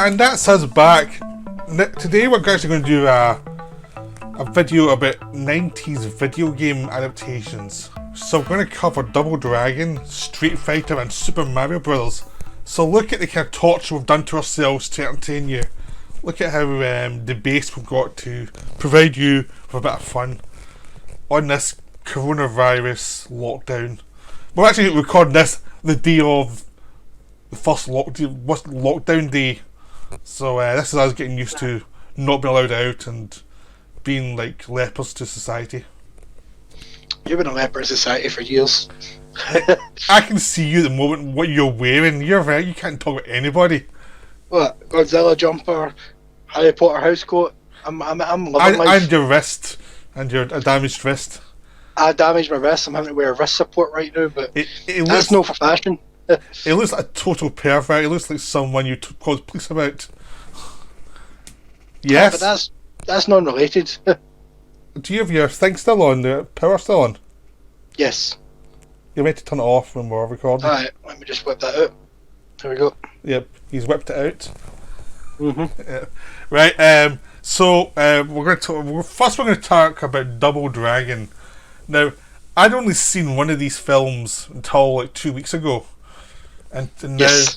And that's us back. Today we're actually going to do a video about 90s video game adaptations. So we're going to cover Double Dragon, Streetfighter and Super Mario Bros. So look at the kind of torture we've done to ourselves to entertain you. Look at how debased we've got to provide you with a bit of fun on this coronavirus lockdown. We're actually recording this the day of the first lockdown day. So this is us getting used to not being allowed out and being like lepers to society. You've been a leper in society for years. I can see you at the moment, what you're wearing. You're right, you can't talk about anybody. What? Godzilla jumper, Harry Potter house coat. I'm loving life. And your wrist, and your damaged wrist. I damaged my wrist. I'm having to wear wrist support right now, but that's no for fashion. It looks like a total pervert. It looks like someone you called the police about. Yes. Yeah, but that's non-related. Do you have your thing still on? The power still on? Yes. You're meant to turn it off when we're recording. Alright, let me just whip that out. There we go. Yep, he's whipped it out. Mm-hmm. Right. So we're going to talk about Double Dragon. Now, I'd only seen one of these films until like 2 weeks ago, and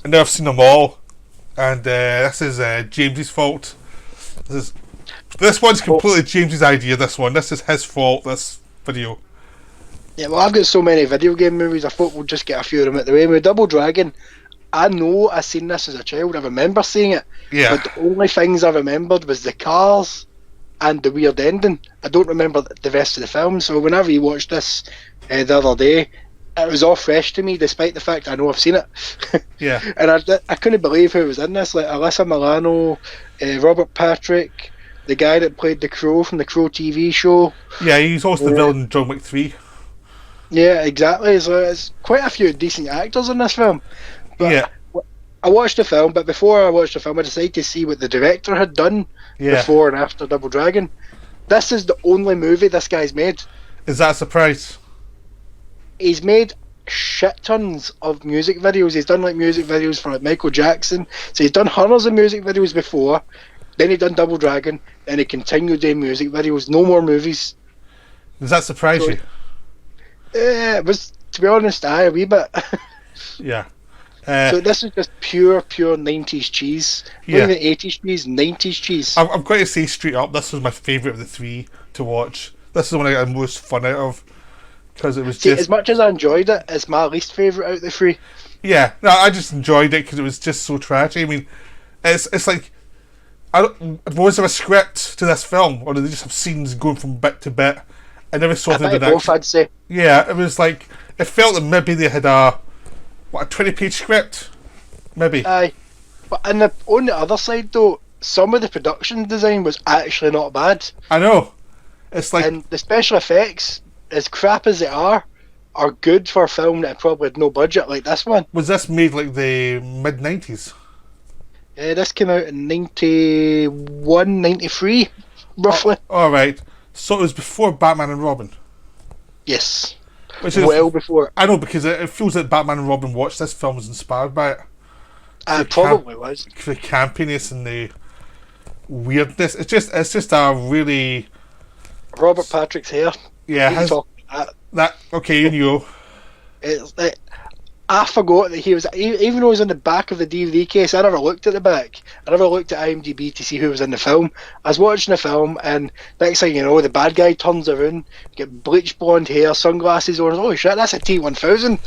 now I've seen them all. And this is James's fault. This one's completely James's idea. This is his fault. This video. Yeah, well, I've got so many video game movies. I thought we'll just get a few of them out the way. With Double Dragon, I know I seen this as a child. I remember seeing it. Yeah. But the only things I remembered was the cars and the weird ending. I don't remember the rest of the film. So whenever you watched this the other day, it was all fresh to me, despite the fact I know I've seen it. Yeah. And I couldn't believe who was in this. Like Alyssa Milano, Robert Patrick, the guy that played the Crow from the Crow TV show. Yeah, he's also the villain in John Wick 3. Yeah, exactly. So it's quite a few decent actors in this film. But yeah. I watched the film, but before I watched the film, I decided to see what the director had done before and after Double Dragon. This is the only movie this guy's made. Is that a surprise? He's made shit tons of music videos. He's done like music videos for like Michael Jackson. So he's done hundreds of music videos before. Then he done Double Dragon. Then he continued doing music videos. No more movies. Does that surprise you? It was, to be honest, a wee bit. Yeah. So this is just pure 90s cheese. Not even 80s cheese, 90s cheese. I'm going to say straight up, this was my favourite of the three to watch. This is the one I got the most fun out of. Because it was as much as I enjoyed it, it's my least favourite out of the three. Yeah, no, I just enjoyed it because it was just so tragic. I mean, it's like, was there a script to this film, or did they just have scenes going from bit to bit? I never saw them. Both, I'd say. Yeah, it was like, it felt that maybe they had a 20-page script, maybe. Aye, but on the other side though, some of the production design was actually not bad. I know. It's like, and the special effects, as crap as they are good for a film that probably had no budget like this one. Was this made like the mid-90s? Yeah, this came out in 91, 93, roughly. Alright, so it was before Batman and Robin? Yes. Which is, well before. I know, because it feels like Batman and Robin watched this film was inspired by it. It probably was. The campiness and the weirdness. It's just a really... Robert Patrick's hair. Yeah, okay, you knew. It's like, I forgot that he was, even though he was in the back of the DVD case, I never looked at the back. I never looked at IMDb to see who was in the film. I was watching the film, and next thing you know, the bad guy turns around, get bleached blonde hair, sunglasses on. Oh shit, that's a T-1000.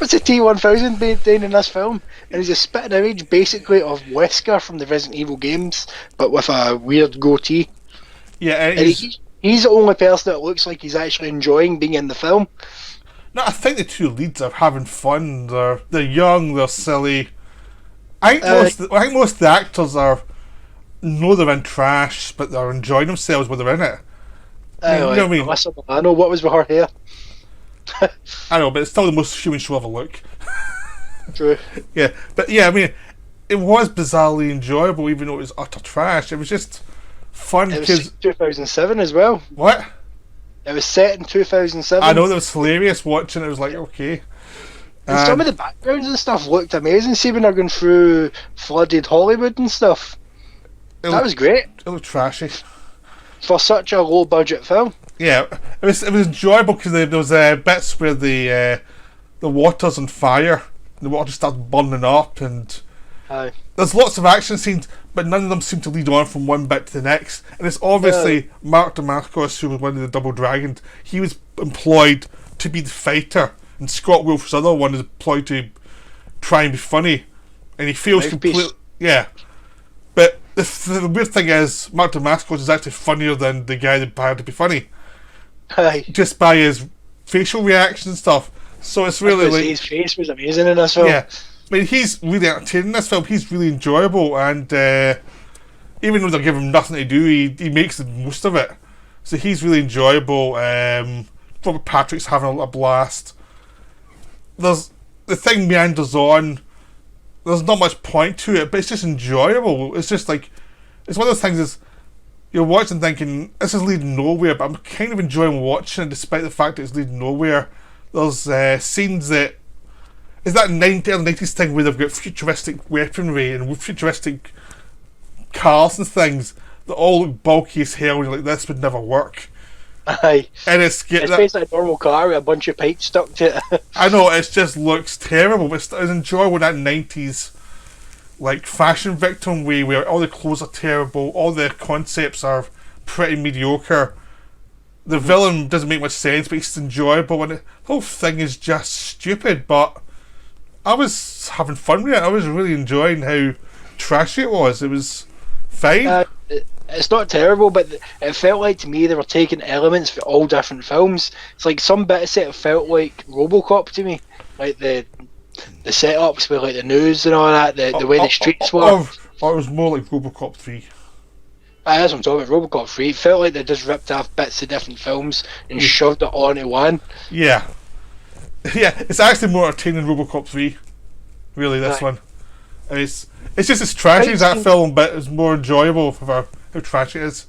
What's a T-1000 doing in this film? And he's a spitting image, basically, of Wesker from the Resident Evil games, but with a weird goatee. Yeah, and he's the only person that looks like he's actually enjoying being in the film. No, I think the two leads are having fun. They're young, they're silly. I think most of the actors know they're in trash, but they're enjoying themselves when they're in it. You know what I mean? Alyssa Milano, what was with her hair? I know, but it's still the most human she'll ever look. True. Yeah, but yeah, I mean, it was bizarrely enjoyable, even though it was utter trash. It was just fun. It was 2007 as well. What? It was set in 2007. I know, that was hilarious watching it. It was like, okay. And some of the backgrounds and stuff looked amazing. See when they're going through flooded Hollywood and stuff. That was great. It looked trashy for such a low budget film. Yeah, it was enjoyable because there was bits where the water's on fire, the water starts burning up, and there's lots of action scenes, but none of them seem to lead on from one bit to the next. And it's obviously Mark Dacascos, who was one of the Double Dragons. He was employed to be the fighter, and Scott Wolf's other one is employed to try and be funny, and he feels completely But the weird thing is, Mark Dacascos is actually funnier than the guy that hired to be funny. Just by his facial reactions and stuff. So it's really like his face was amazing in this film. Yeah, I mean he's really entertaining in this film. He's really enjoyable, and even though they give him nothing to do, he makes the most of it. So he's really enjoyable. Robert Patrick's having a blast. There's the thing meanders on. There's not much point to it, but it's just enjoyable. It's just like it's one of those things. Is you're watching thinking this is leading nowhere, but I'm kind of enjoying watching it despite the fact that it's leading nowhere. There's scenes that is that 90s thing where they've got futuristic weaponry and futuristic cars and things that all look bulky as hell, and you're like, this would never work. Aye. And it's basically a normal car with a bunch of pipes stuck to it. I know, it just looks terrible, but it's enjoyable, that 90s like fashion victim way where all the clothes are terrible, all the concepts are pretty mediocre. The villain doesn't make much sense, but it's enjoyable, and the whole thing is just stupid, but I was having fun with it. I was really enjoying how trashy it was. It was fine. It's not terrible, but it felt like to me they were taking elements from all different films. It's like some bits of it felt like RoboCop to me, like the setups with like the news and all that, the way the streets were. Or it was more like RoboCop 3. That's what I'm talking about, RoboCop 3. It felt like they just ripped off bits of different films and shoved it onto one. Yeah. Yeah, it's actually more entertaining than RoboCop 3. Really, this one. And it's just as trashy as that film, but it's more enjoyable for how trashy it is.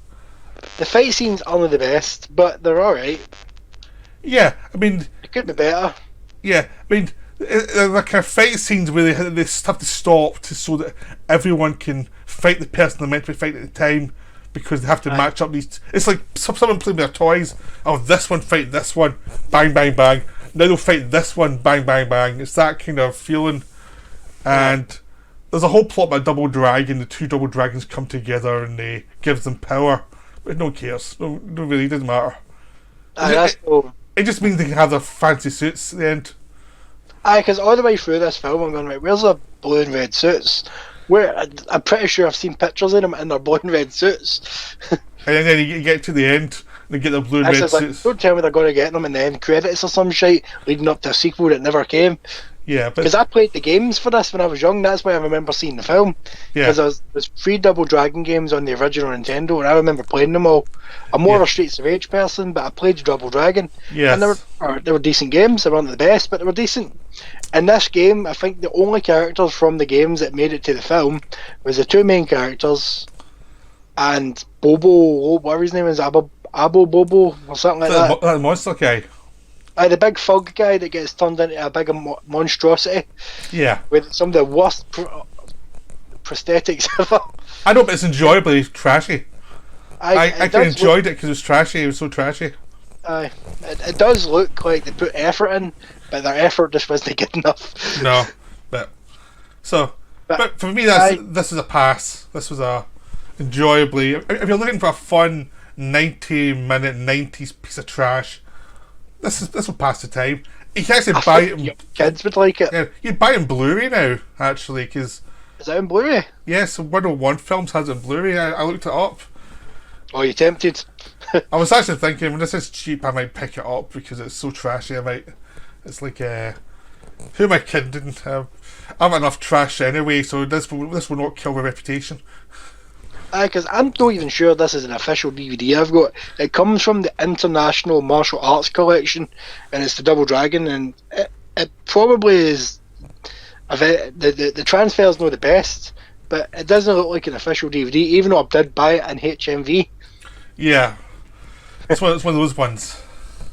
The fight scenes aren't the best, but they're alright. Yeah, I mean... It could be better. Yeah, I mean... The kind of fight scenes where they have to stop so that everyone can fight the person they're meant to be fighting at the time, because they have to match up these. It's like someone playing with their toys. Oh, this one fight this one, bang bang bang. Now they'll fight this one, bang bang bang. It's that kind of feeling. And there's a whole plot about Double Dragon. The two Double Dragons come together and they gives them power, but no one cares. No, really, it doesn't matter. It just means they can have their fancy suits at the end. Aye, because all the way through this film I'm going, right, where's their blue and red suits? I'm pretty sure I've seen pictures of them in their blue and red suits. And then you get to the end, they get their blue and red suits. Don't tell me they're going to get them in the end credits or some shit leading up to a sequel that never came. Yeah, because I played the games for this when I was young. That's why I remember seeing the film. Yeah, because there's 3 Double Dragon games on the original Nintendo, and I remember playing them all. I'm more of a Streets of Rage person, but I played Double Dragon. Yeah, and they were decent games. They weren't the best, but they were decent. In this game, I think the only characters from the games that made it to the film was the 2 main characters and Bobo. Whatever his name is, Abo Bobo or something like that. That monster guy. The big fog guy that gets turned into a big monstrosity. Yeah. With some of the worst prosthetics ever. I know, but it's enjoyably trashy. I enjoyed it because it was trashy. It was so trashy. It does look like they put effort in, but their effort just wasn't good enough. No, but for me, this is a pass. This was a enjoyably. If you're looking for a fun 90-minute 90s piece of trash, this will pass the time. You can actually buy it. Kids would like it. Yeah, you'd buy it in Blu-ray now, actually, because. Is it in Blu-ray? Yes, 101 Films has it in Blu-ray. I looked it up. Oh, you tempted? I was actually thinking, when this is cheap, I might pick it up because it's so trashy. It's like, who am I kidding? I have enough trash anyway, so this will not kill my reputation. Because I'm not even sure this is an official DVD I've got. It comes from the International Martial Arts Collection, and it's the Double Dragon, and it probably is. The transfer is not the best, but it doesn't look like an official DVD, even though I did buy it in HMV. Yeah, it's one of those ones.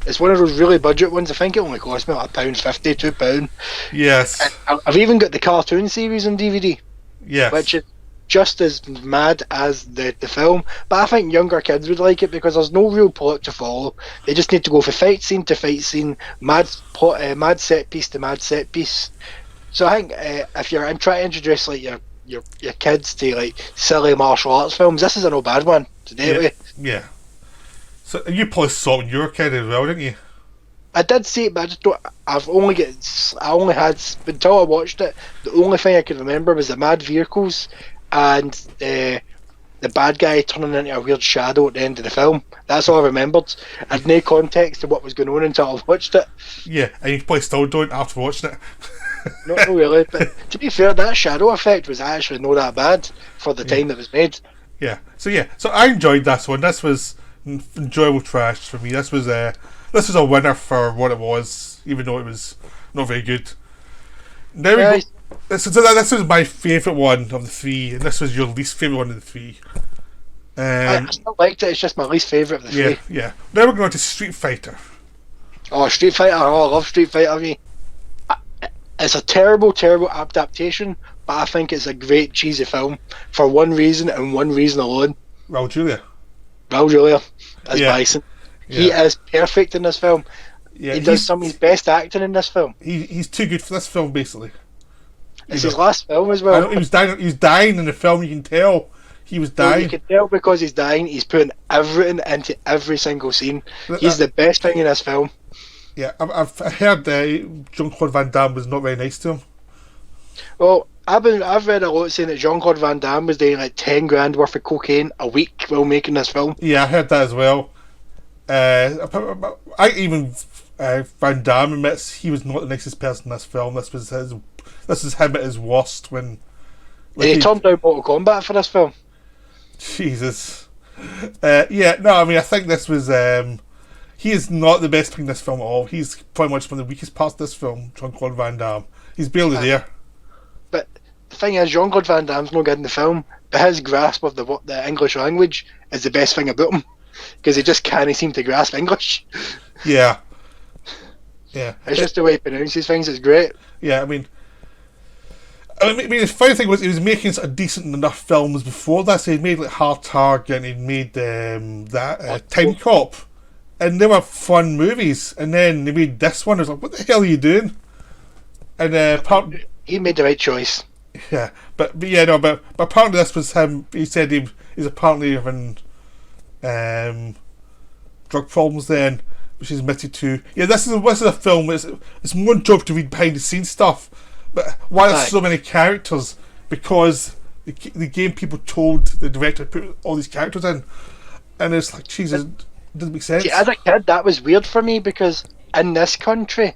It's one of those really budget ones. I think it only cost me like £1.50, £2. Yes. And I've even got the cartoon series on DVD, Yes. which is just as mad as the film. But I think younger kids would like it because there's no real plot to follow. They just need to go from fight scene to fight scene, mad set piece to mad set piece. So I think if I'm trying to introduce like your kids to like silly martial arts films, this is a no bad one to date with. Yeah. So you probably saw it when you were a kid as well, didn't you? I did see it, but I just don't. Until I watched it, the only thing I could remember was the mad vehicles and the bad guy turning into a weird shadow at the end of the film. That's all I remembered. I had no context to what was going on until I watched it. Yeah, and you probably still don't after watching it. Not really, but to be fair, that shadow effect was actually not that bad for the time that was made. Yeah. So I enjoyed this one. This was enjoyable trash for me. This was a winner for what it was, even though it was not very good. There we go. This was my favourite one of the three, and this was your least favourite one of the three. I still liked it. It's just my least favourite of the three. Yeah. Now we're going to Street Fighter. Oh, Street Fighter! Oh, I love Street Fighter. It's a terrible, terrible adaptation, but I think it's a great cheesy film for one reason and one reason alone. Raul Julia as Bison. Yeah. He is perfect in this film. Yeah, he does some of his best acting in this film. He's too good for this film, basically. It's his last film as well. I know, he was dying in the film. You can tell he was dying. You can tell because he's dying. He's putting everything into every single scene. He's the best thing in this film. Yeah, I've heard Jean-Claude Van Damme was not very nice to him. Well, I've read a lot saying that Jean-Claude Van Damme was doing like 10 grand worth of cocaine a week while making this film. Yeah, I heard that as well. Van Damme admits he was not the nicest person in this film. This is him at his worst when. Like, he turned down Mortal Kombat for this film. Jesus. I think this was. He is not the best thing in this film at all. He's pretty much one of the weakest parts of this film, Jean-Claude Van Damme. He's barely there. But the thing is, Jean-Claude Van Damme's no good in the film, but his grasp of the English language is the best thing about him, because he just can't seem to grasp English. Yeah. It's just the way he pronounces things. It's great. Yeah, I mean, the funny thing was he was making sort of decent enough films before this. He'd made like Hard Target, and he'd made Time Cop, and they were fun movies. And then they made this one. I was like, what the hell are you doing? And he made the right choice. Yeah, but apparently this was him. He said he's apparently having drug problems then, which he's admitted to. Yeah, this is a film. It's more job to read behind the scenes stuff. But why there's so many characters? Because the game people told the director to put all these characters in, and it's like, Jesus, it doesn't make sense. See, as a kid, that was weird for me because in this country,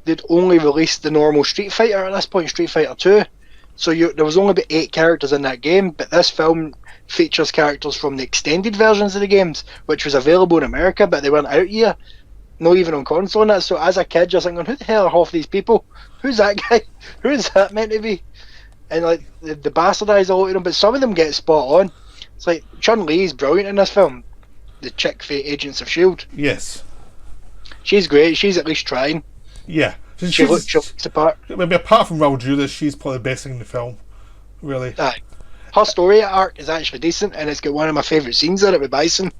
they'd only released the normal Street Fighter at this point, Street Fighter 2. So there was only about 8 characters in that game, but this film features characters from the extended versions of the games, which was available in America, but they weren't out yet. Not even on console and that. So as a kid, you're thinking, who the hell are half these people? Who's that guy? Who is that meant to be? And like the bastardise a lot of them, but some of them get spot on. It's like Chun-Li is brilliant in this film. The chick for Agents of S.H.I.E.L.D. Yes. She's great. She's at least trying. Yeah. She looks the part. Maybe apart from Raul Julia, she's probably the best thing in the film. Really. Aye. Her story arc is actually decent, and it's got one of my favourite scenes in it with Bison.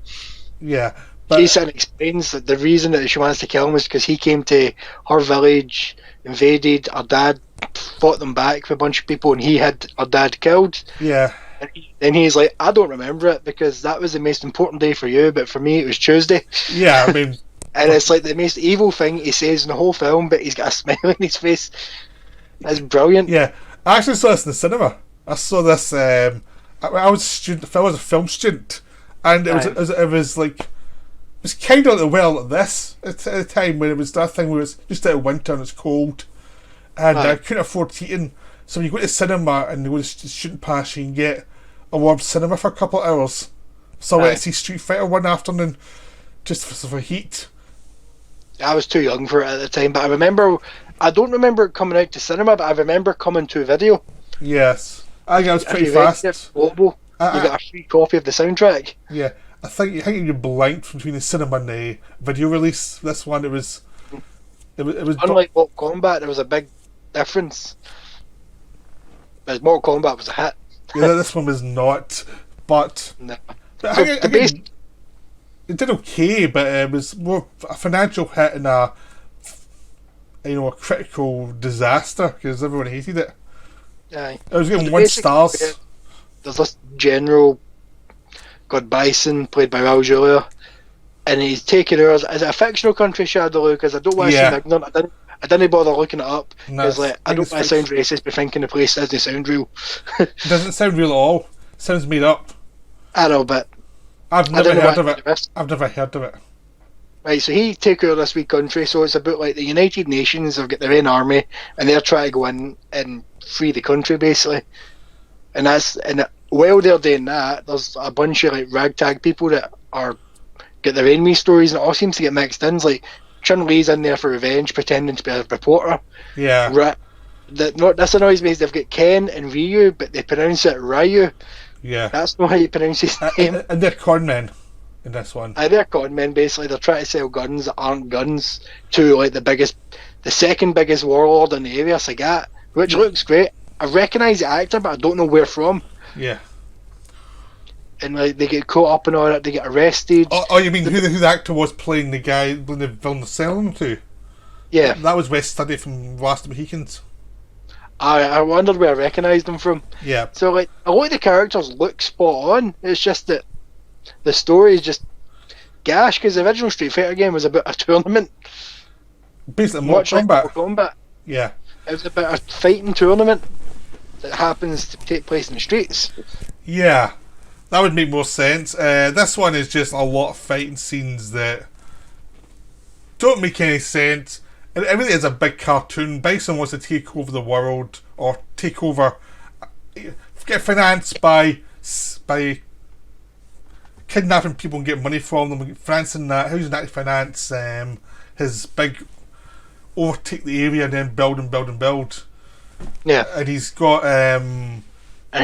Yeah. But She sort of explains that the reason that she wants to kill him is because he came to her village, invaded, her dad fought them back with a bunch of people, and he had her dad killed. Yeah. And then he's like, I don't remember it because that was the most important day for you, but for me it was Tuesday. Yeah, I mean... And it's like the most evil thing he says in the whole film, but he's got a smile on his face. That's brilliant. Yeah. I actually saw this in the cinema. I saw this... I was a student. I was a film student. And it was like... It was kind of like this at the time when it was that thing where it's just out of winter and it's cold. And I couldn't afford heating. So when you go to cinema and you go to student pass, you can get a warm cinema for a couple of hours. So I went to see Street Fighter one afternoon just for heat. I was too young for it at the time, but I don't remember it coming out to cinema, but I remember coming to video. Yes. I think I was pretty If you fast. rented it global, you got a free copy of the soundtrack. Yeah. think you blanked between the cinema and the video release. This one, it was Unlike Mortal Kombat, there was a big difference. But Mortal Kombat was a hit. Yeah, this one was not, but, No. but So I think it did okay, but it was more a financial hit and a critical disaster because everyone hated it. Aye. It was getting The 1 basic- stars. There's this general called Bison, played by Raul Julia, and he's taken over. Is it a fictional country, Shadow? Because I don't want to Yeah. sound ignorant. I didn't bother looking it up No, because I think don't it's want to sound racist, but thinking the place doesn't sound real. It doesn't sound real at all. It sounds made up. I know, but I've I never don't know heard of what it. it is. I've never heard of it. Right, so he take over this wee country. So it's about like the United Nations have got their own army, and they're trying to go in and free the country basically. And while they're doing that, there's a bunch of like ragtag people that are get their enemy stories, and it all seems to get mixed in. It's like Chun-Li's in there for revenge, pretending to be a reporter. Yeah. This annoys me is they've got Ken and Ryu, but they pronounce it Ryu. Yeah. That's not how you pronounce his name. And they're con men in this one. They're con men basically. They're trying to sell guns that aren't guns to like the second biggest warlord in the area, Sagat, which looks great. I recognise the actor, but I don't know where from. Yeah. And like they get caught up in all that, they get arrested. Oh, you mean who the actor was playing the guy when the film was selling him to? Yeah, That was West Study from Last of the Mohicans. I wondered where I recognised them from. Yeah. So like a lot of the characters look spot on. It's just that the story is just gash because the original Street Fighter game was about a tournament. Basically, Much Mortal like Kombat. Mortal Kombat. Yeah. It was about a fighting tournament that happens to take place in the streets. Yeah. That would make more sense. This one is just a lot of fighting scenes that don't make any sense. And it really is a big cartoon. Bison wants to take over the world or take over, get financed by kidnapping people and getting money from them, financing that. How does that finance his big overtake the area and then build and build and build? Yeah, And he's got and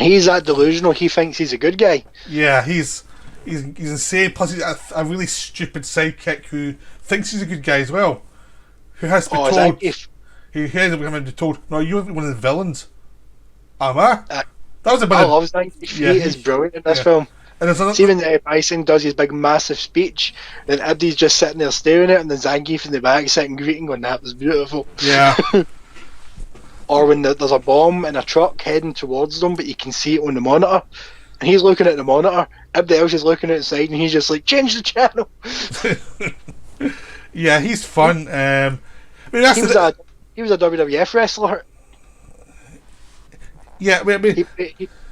he's that delusional. He thinks he's a good guy. yeah, he's insane. Plus, he's a really stupid sidekick who thinks he's a good guy as well. Who has to be told? He ends up having to be told, "No, you're one of the villains." Am I? That was a bit. I love Zangief. He is brilliant in this film. And there's another, See when Bison does his big massive speech, then Ibdy's just sitting there staring at it, and then Zangief in the back sitting greeting, going, "That was beautiful." yeah, Or when there's a bomb in a truck heading towards them, but you can see it on the monitor, and he's looking at the monitor. Everybody else is looking outside, and he's just like, "Change the channel." yeah, he's fun. I mean, that's He was a WWF wrestler. yeah. I mean,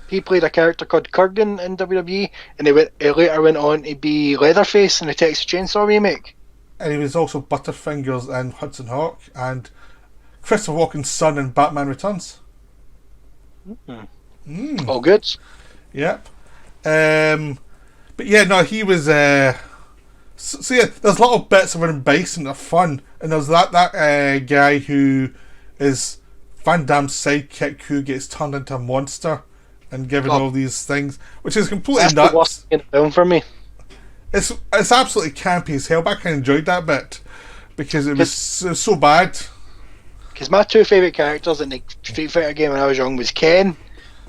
He played a character called Kurgan in WWE, and he later went on to be Leatherface in the Texas Chainsaw remake. and he was also Butterfingers and Hudson Hawk and Christopher Walken's son in Batman Returns. All good. Yep. But yeah, no, he was. So yeah, there's a lot of bits of him Bison that are fun, and there's that guy who is Van Damme's sidekick who gets turned into a monster and given all these things, which is completely That's nuts. the worst thing in the film for me. It's absolutely campy as hell, but I kind of enjoyed that bit because it was so bad. Because my two favourite characters in the Street Fighter game when I was young was Ken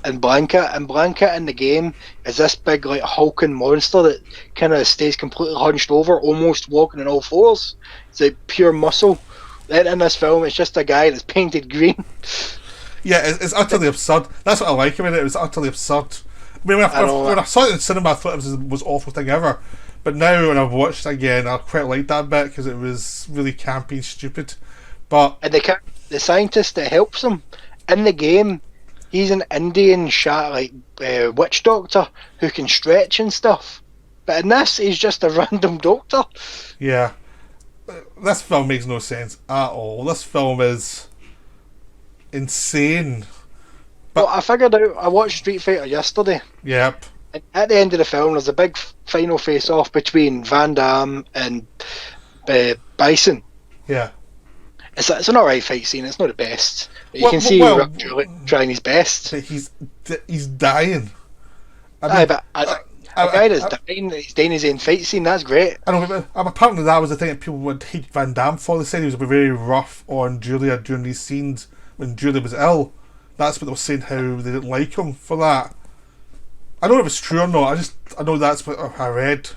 and Blanca. And Blanca in the game is this big, like, hulking monster that kind of stays completely hunched over, almost walking on all fours. It's like pure muscle. Then in this film, it's just a guy that's painted green. Yeah, it's utterly absurd. That's what I like about it. It was utterly absurd. I mean, when I saw it in the cinema, I thought it was the most awful thing ever. But now, when I've watched it again, I quite like that bit because it was really campy and stupid. But And the scientist that helps him in the game, he's an Indian witch doctor who can stretch and stuff. But in this, he's just a random doctor. yeah, this film makes no sense at all. This film is insane. But I figured out, I watched Street Fighter yesterday. Yep. And at the end of the film, there's a big final face-off between Van Damme and Bison. Yeah. It's an alright fight scene. It's not the best. But you can see trying his best. He's dying. But A guy that's dying, he's dying his own fight scene. That's great. I know, but apparently that was the thing that people would hate Van Damme for. They said he was very rough on Julia during these scenes when Julia was ill. That's what they were saying, how they didn't like him for that. I don't know if it's true or not. I know that's what I read.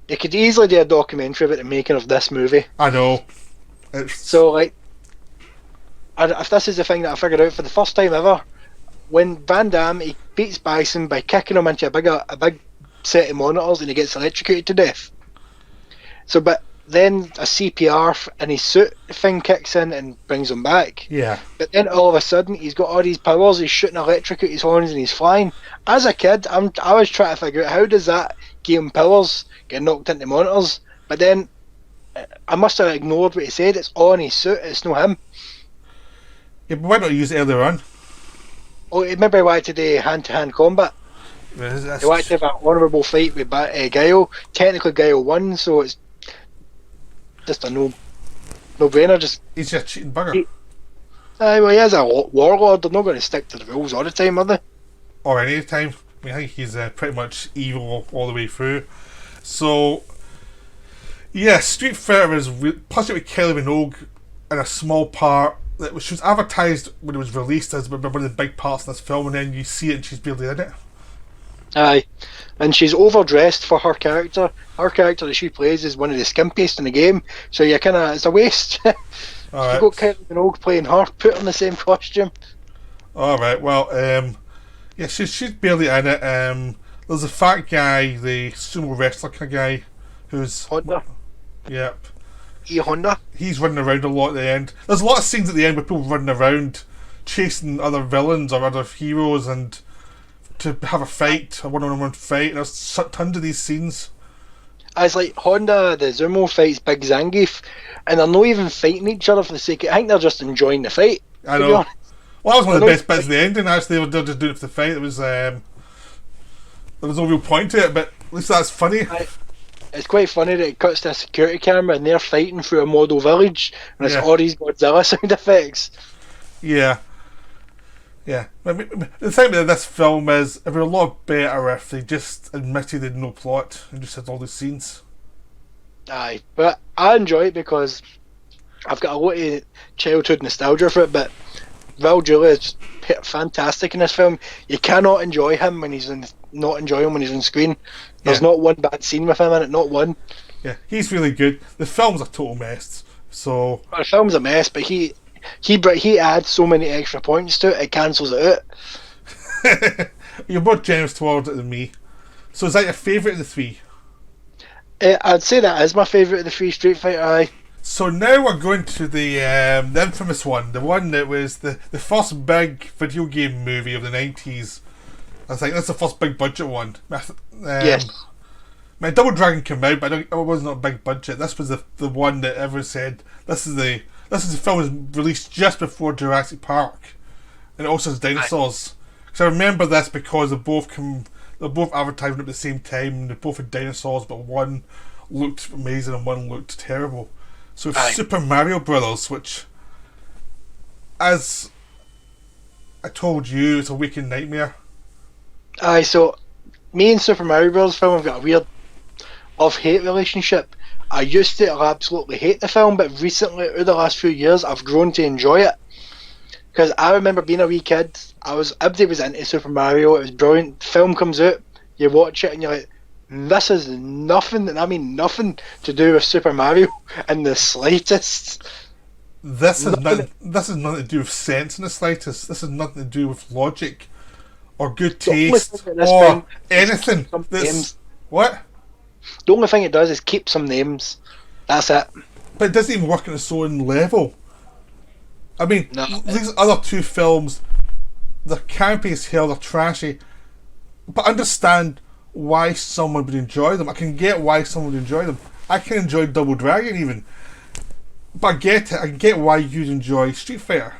They could easily do a documentary about the making of this movie. I know. So, like, if this is the thing that I figured out for the first time ever, when Van Damme, he beats Bison by kicking him into a big set of monitors and he gets electrocuted to death. So, but then a CPR in his suit thing kicks in and brings him back. Yeah. But then all of a sudden, he's got all these powers, he's shooting electric out his horns and he's flying. As a kid, I was trying to figure out how does that give him powers, get knocked into monitors, but then I must have ignored what he said. It's all in his suit, it's not him. Yeah, but why not use it earlier on? Oh, remember he wanted to do hand-to-hand combat? He wanted to have an honourable fight with Guile. Technically Guile won, so it's just a no-brainer. He's just a cheating bugger. Well, he is a warlord. They're not going to stick to the rules all the time, are they? Or any time. I mean, I think he's pretty much evil all the way through. So, yeah, Street Fighter is plus it with Kylie Minogue in a small part. She was advertised when it was released as one of the big parts in this film, and then you see it and she's barely in it. Aye, and she's overdressed for her character. Her character that she plays is one of the skimpiest in the game, so you it's a waste. You've got Kylie Minogue playing her, put on the same costume. Alright, well, yeah, she's barely in it. There's a fat guy, the sumo wrestler kind of guy, who's... Honda. Yep. Honda. He's running around a lot at the end. There's a lot of scenes at the end with people running around, chasing other villains or other heroes, and to have a fight, a one-on-one fight. There's tons of these scenes. It's like Honda, the Zumo fights Big Zangief, and they're not even fighting each other for the sake of... I think they're just enjoying the fight. I know. Well, that was one of the best bits of the ending, actually. They were just doing it for the fight. It was, there was no real point to it, but at least that's funny. It's quite funny that it cuts to a security camera and they're fighting through a model village, and it's all these Godzilla sound effects. Yeah. Yeah. I mean, the thing with this film is, it would be a lot better if they just admitted they had no plot and just had all these scenes. Aye, but I enjoy it because I've got a lot of childhood nostalgia for it, but Raul Julia is fantastic in this film. You cannot enjoy him when he's not enjoy him when he's on screen. There's not one bad scene with him in it, not one. Yeah, he's really good. The film's a total mess, so... Well, the film's a mess, but he adds so many extra points to it, it cancels it out. You're more generous towards it than me. So is that your favourite of the three? I'd say that is my favourite of the three, Street Fighter, aye. So now we're going to the infamous one, the one that was the first big video game movie of the 90's. I think that's the first big budget one. Yes. My Double Dragon came out, but it wasn't a big budget. This was the one that everyone said this is the film was released just before Jurassic Park, and it also has dinosaurs. Because I remember this because they're both advertising at the same time. And they both had dinosaurs, but one looked amazing and one looked terrible. So Super Mario Brothers, which, as I told you, it's a waking nightmare. Aye, so me and Super Mario Bros. Film have got a weird love-hate relationship. I used to absolutely hate the film, but recently, over the last few years, I've grown to enjoy it. Because I remember being a wee kid, everybody was into Super Mario, it was brilliant. The film comes out, you watch it and you're like, this is nothing, and I mean nothing to do with Super Mario in the slightest. This has nothing to do with sense in the slightest. This has nothing to do with logic or good taste or anything. What? The only thing it does is keep some names. That's it. But it doesn't even work on its own level. I mean, these other two films, they're campy as hell, they're trashy, but understand why someone would enjoy them. I can get why someone would enjoy them. I can enjoy Double Dragon even, but I get it. I get why you'd enjoy Street Fighter.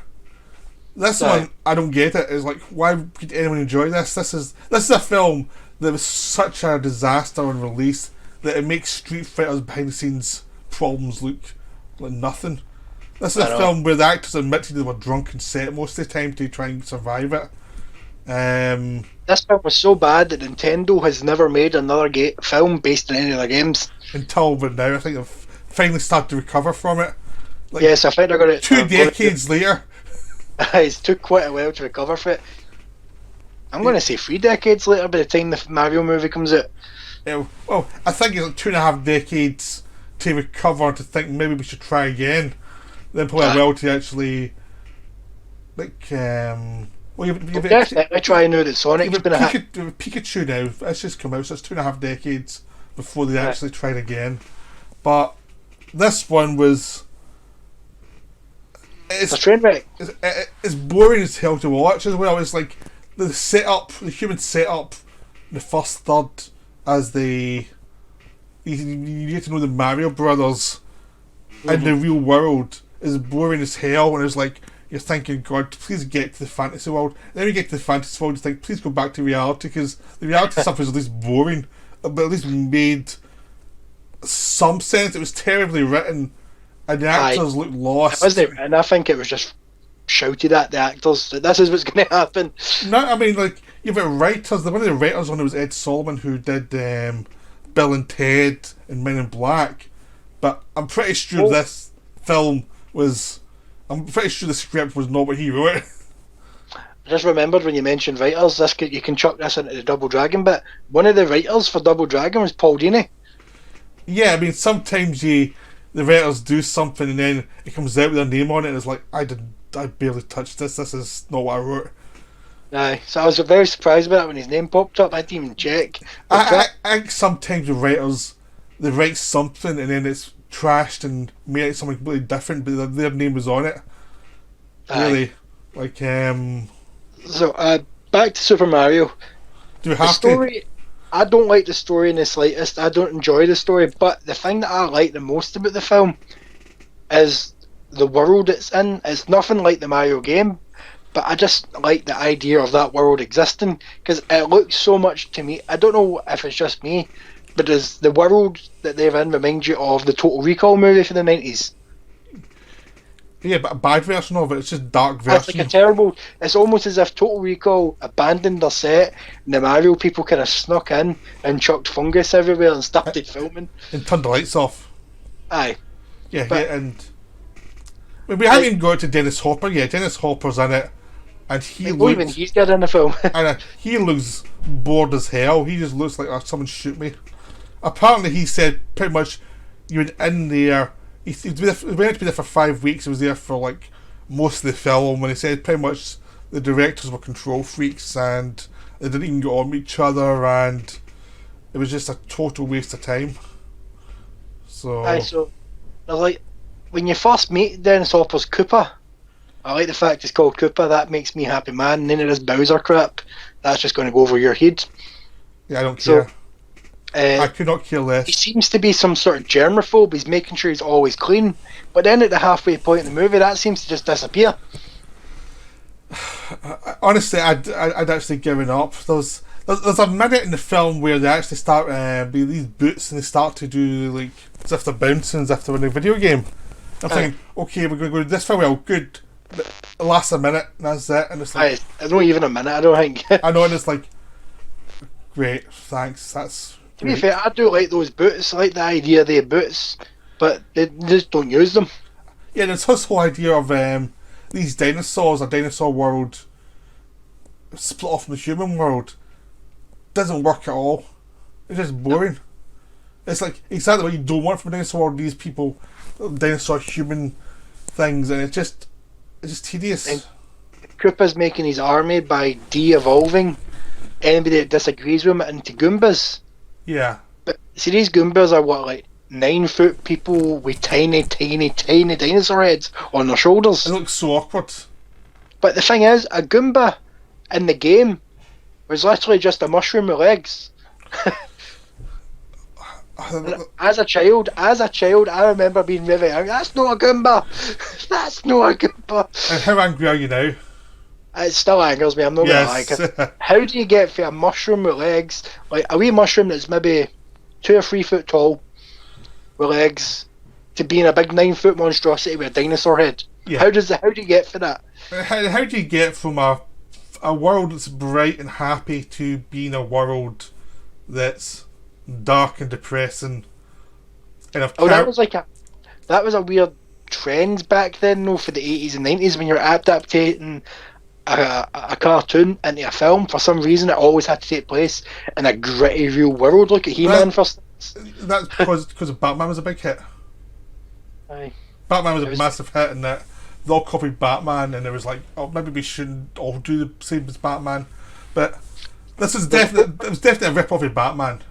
This one, I don't get it. It's like, why would anyone enjoy this? This is a film that was such a disaster on release that it makes Street Fighter's behind the scenes problems look like nothing. This is a film where the actors admitted they were drunk and set most of the time to try and survive it. This film was so bad that Nintendo has never made another film based on any of their games. Until but now, I think they've finally started to recover from it. Like, yes, I think they're going to... 2 decades later. It took quite a while to recover from it. I'm going to say 3 decades later by the time the Mario movie comes out. Yeah, well, I think it's like 2.5 decades to recover, to think maybe we should try again. Then probably well to actually, like, well, definitely try now that Sonic's been a hit. Pikachu now, it's just come out, so it's 2.5 decades before they actually tried again. But this one was... It's a train wreck. It's boring as hell to watch as well. It's like the setup, the human setup, the first third, as you get to know the Mario Brothers in the real world is boring as hell, and it's like you're thinking, God, please get to the fantasy world. Then you get to the fantasy world, you think, please go back to reality, because the reality stuff is at least boring, but at least made some sense. It was terribly written, and the actors looked lost. And I think it was just shouted at the actors that this is what's going to happen. No, I mean, like, you've got writers. One of the writers on it was Ed Solomon, who did Bill and Ted and Men in Black. But I'm pretty sure this film was... I'm pretty sure the script was not what he wrote. I just remembered when you mentioned writers, you can chuck this into the Double Dragon bit. One of the writers for Double Dragon was Paul Dini. Yeah, I mean, sometimes the writers do something and then it comes out with their name on it and it's like, I barely touched this. This is not what I wrote. Aye, so I was very surprised about that when his name popped up. I didn't even check. I think sometimes the writers, they write something and then it's trashed and made it something completely different, but their name was on it. Really, like So back to Super Mario. Do we have story, I don't like the story in the slightest. I don't enjoy the story, but the thing that I like the most about the film is the world it's in. It's nothing like the Mario game, but I just like the idea of that world existing, because it looks so much to me. I don't know if it's just me, but does the world that they're in remind you of the Total Recall movie from the 90's? Yeah, but a bad version of it. It's just dark version. It's like a terrible... It's almost as if Total Recall abandoned their set and the Mario people kind of snuck in and chucked fungus everywhere and started filming. And turned the lights off. Aye. Yeah, and... We haven't even got to Dennis Hopper yet. Dennis Hopper's in it, and even he's good in the film. And he looks bored as hell. He just looks like, oh, someone shoot me. Apparently he said pretty much you were in there... He went to be there for 5 weeks. He was there for like most of the film, and he said pretty much the directors were control freaks and they didn't even get on with each other, and it was just a total waste of time. So like when you first meet Dennis Hopper's Koopa, I like the fact it's called Koopa. That makes me happy, man. None of this Bowser crap. That's just going to go over your head. Yeah, I don't care. I could not care less. He seems to be some sort of germaphobe. He's making sure he's always clean. But then at the halfway point in the movie, that seems to just disappear. Honestly, I'd actually given up. There's a minute in the film where they actually start with these boots and they start to do like as if they're bouncing, as if they're in a video game. I'm thinking, okay, we're going to go this for well, good. But it lasts a minute and that's it. And it's like, it's not even a minute, I don't think. I know, and it's like, great, thanks. That's. To be fair, I do like those boots. I like the idea of the boots, but they just don't use them. Yeah, there's this whole idea of these dinosaurs, a dinosaur world split off from the human world. Doesn't work at all. It's just boring. It's like exactly what you don't want from a dinosaur world. These people, dinosaur human things, and it's just tedious. And Koopa's making his army by de-evolving anybody that disagrees with him into Goombas. Yeah. But see, these Goombas are what, like 9-foot people with tiny dinosaur heads on their shoulders. It looks so awkward. But the thing is, a Goomba in the game was literally just a mushroom with legs. As a child, I remember being really angry. That's not a Goomba. That's not a Goomba. And how angry are you now? It still angers me, I'm not gonna lie. 'Cause how do you get for a mushroom with legs, like a wee mushroom that's maybe 2 or 3 foot tall with legs, to being a big 9-foot monstrosity with a dinosaur head? Yeah. How do you get for that? How do you get from a a world that's bright and happy to being a world that's dark and depressing. And that was a weird trend back then, though, for the 80s and 90s when you're adapting a cartoon into a film. For some reason, it always had to take place in a gritty real world. Look at He-Man first. That's because Batman was a big hit. Aye. Batman was a massive hit, and that they all copied Batman, and it was like, oh, maybe we shouldn't all do the same as Batman. But this is definitely a rip off of Batman.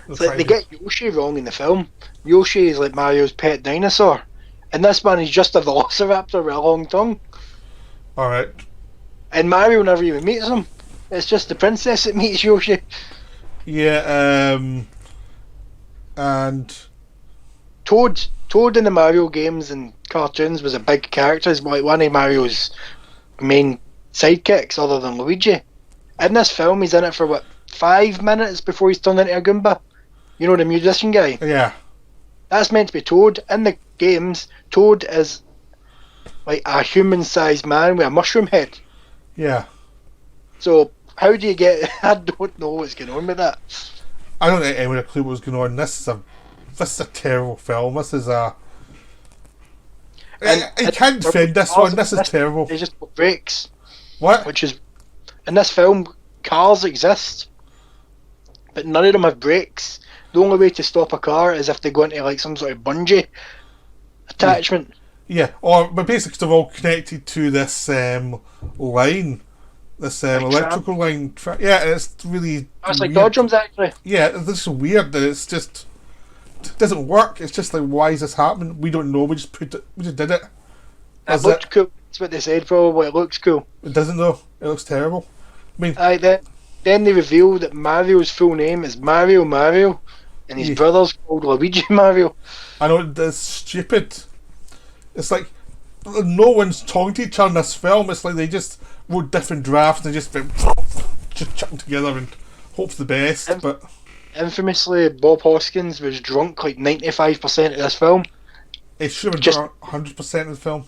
It's like they get Yoshi wrong in the film. Yoshi is like Mario's pet dinosaur, and this man is just a velociraptor with a long tongue. All right. And Mario never even meets him. It's just the princess that meets Yoshi. Yeah. And Toad in the Mario games and cartoons was a big character. He's like one of Mario's main sidekicks, other than Luigi. In this film, he's in it for 5 minutes before he's turned into a Goomba. You know, the musician guy? Yeah. That's meant to be Toad. In the games, Toad is like a human-sized man with a mushroom head. Yeah. So, how do you get... I don't know what's going on with that. I don't think anyone had a clue what was going on. This is a terrible film. This is a... I can't defend this one. This is terrible. They just put brakes. What? Which is... In this film, cars exist, but none of them have brakes. The only way to stop a car is if they go into like some sort of bungee attachment. Yeah, but basically they're all connected to this line, this electrical line. Yeah, and it's really. It's like dodgems, actually. Yeah, this is weird that it's just it doesn't work. It's just like, why is this happening? We don't know. We just did it. It looked cool. That's what they said. Probably it looks cool. It doesn't though. It looks terrible. I mean, then they reveal that Mario's full name is Mario, and his brother's called Luigi Mario. I know that's stupid. It's like no one's talking to each other in this film. It's like they just wrote different drafts and they just chuck them together and hope for the best. But infamously, Bob Hoskins was drunk like 95% of this film. He should have drunk 100% of the film.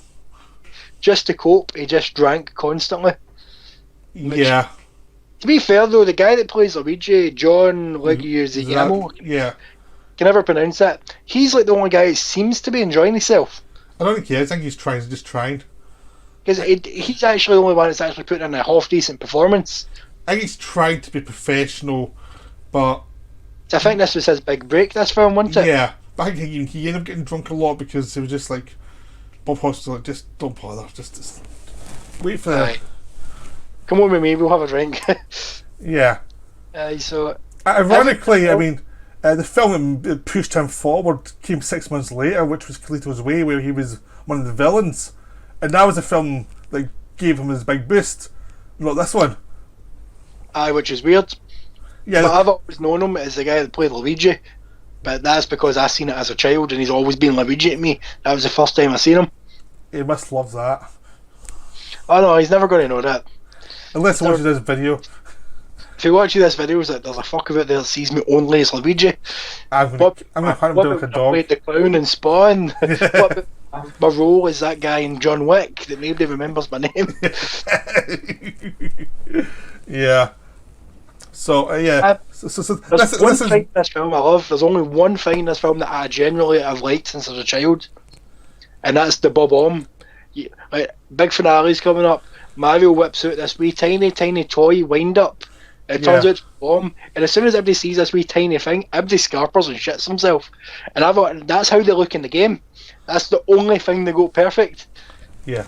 Just to cope, he just drank constantly. Yeah. To be fair though, the guy that plays Luigi, John Leguizamo, yeah, can never pronounce that. He's like the only guy who seems to be enjoying himself. I don't think he is. I think he's just trying. Because he's actually the only one that's actually putting in a half decent performance. I think he's trying to be professional, but so I think this was his big break. This film, wasn't it? Yeah, but I think he ended up getting drunk a lot because he was just like Bob Hoskins, like, just don't bother, just wait for it. Come on with me, we'll have a drink. Yeah. So ironically, I mean, the film that pushed him forward came 6 months later, which was Carlito's Way, where he was one of the villains, and that was a film that gave him his big boost. Not this one. Which is weird. Yeah. But I've always known him as the guy that played Luigi, but that's because I seen it as a child, and he's always been Luigi to me. That was the first time I seen him. He must love that. Oh no, he's never going to know that. Unless he watches this video. If you watch this video, there's a fuck about there that sees me only as Luigi. I'm gonna hunt him down like a dog. I played the clown in Spawn. What about my role is that guy in John Wick that nobody remembers my name. Yeah. So yeah. This film I love. There's only one thing in this film that I genuinely have liked since I was a child, and that's the Bob Omb. Like, big finale's coming up. Mario whips out this wee tiny toy wind up. It turns out to be a bomb, and as soon as everybody sees this wee tiny thing, everybody scarpers and shits himself. And I thought that's how they look in the game. That's the only thing they got perfect. Yeah,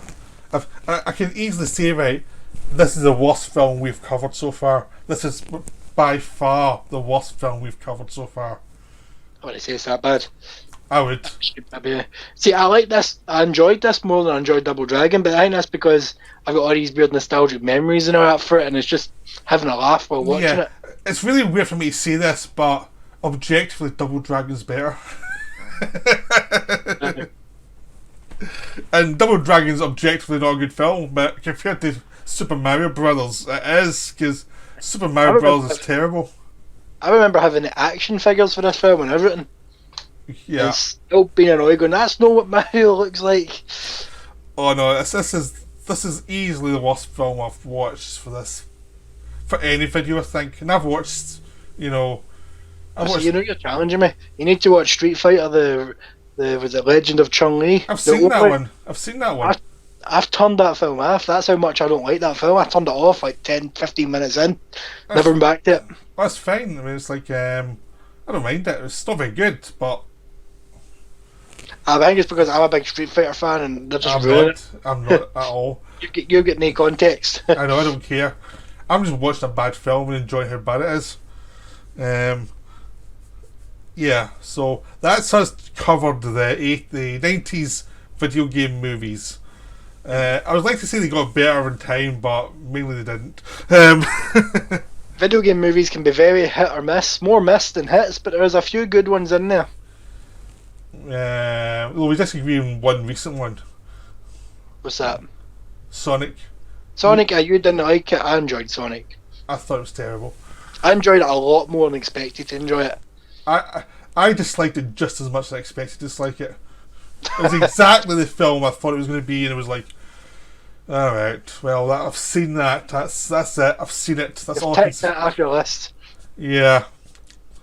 I can easily say, right, this is the worst film we've covered so far. This is by far the worst film we've covered so far. I wouldn't say it's that bad. I would. See, I like this. I enjoyed this more than I enjoyed Double Dragon, but I think that's because I've got all these weird nostalgic memories and all that for it, and it's just having a laugh while watching it. It's really weird for me to say this, but objectively, Double Dragon's better. And Double Dragon's objectively not a good film, but compared to Super Mario Brothers, it is, because Super Mario Brothers is terrible. I remember having the action figures for this film and everything. Yeah. And still being annoyed going, that's not what Mario looks like. Oh no, this is this is easily the worst film I've watched for any video, I think. And I've watched, you know, you're challenging me. You need to watch Streetfighter, the was it Legend of Chun-Li? I've seen that one. I've seen that one. I've turned that film off. That's how much I don't like that film. I turned it off like 10, 15 minutes in. Never been back to it. That's fine. I mean, it's like, I don't mind it. It's still very good, but... I think it's because I'm a big Street Fighter fan and they're just ruining it. I'm not at all. You get no context. I know, I don't care. I'm just watching a bad film and enjoying how bad it is. Yeah, so that's us covered the 90s video game movies. I would like to say they got better in time, but mainly they didn't. Video game movies can be very hit or miss, more miss than hits, but there's a few good ones in there. Well, we disagree on one recent one. What's that? Sonic. Sonic, you didn't like it. I enjoyed Sonic. I thought it was terrible. I enjoyed it a lot more than expected to enjoy it. I disliked it just as much as I expected to dislike it. It was exactly the film I thought it was going to be, and it was like, alright, well, I've seen that. That's it. I've seen it. That's all I can say. Take that off your list. Yeah.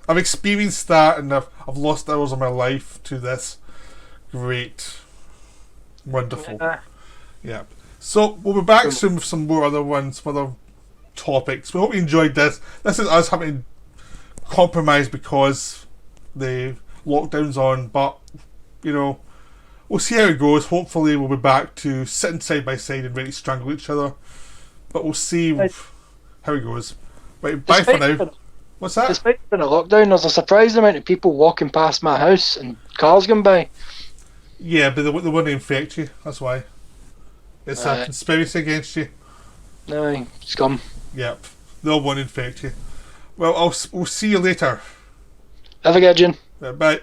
I've experienced that, and I've lost hours of my life to this. Great. Wonderful. Yeah. So, we'll be back soon with some more other ones, some other topics. We hope you enjoyed this. This is us having to compromise because the lockdown's on, but, you know, we'll see how it goes. Hopefully we'll be back to sitting side by side and ready to strangle each other. But we'll see how it goes. Right, bye for now. What's that? Despite being a lockdown, there's a surprising amount of people walking past my house and cars going by. Yeah, but they want to infect you, that's why. It's a conspiracy against you. No, scum. Yep, they'll want to infect you. Well, we'll see you later. Have a good one. Bye.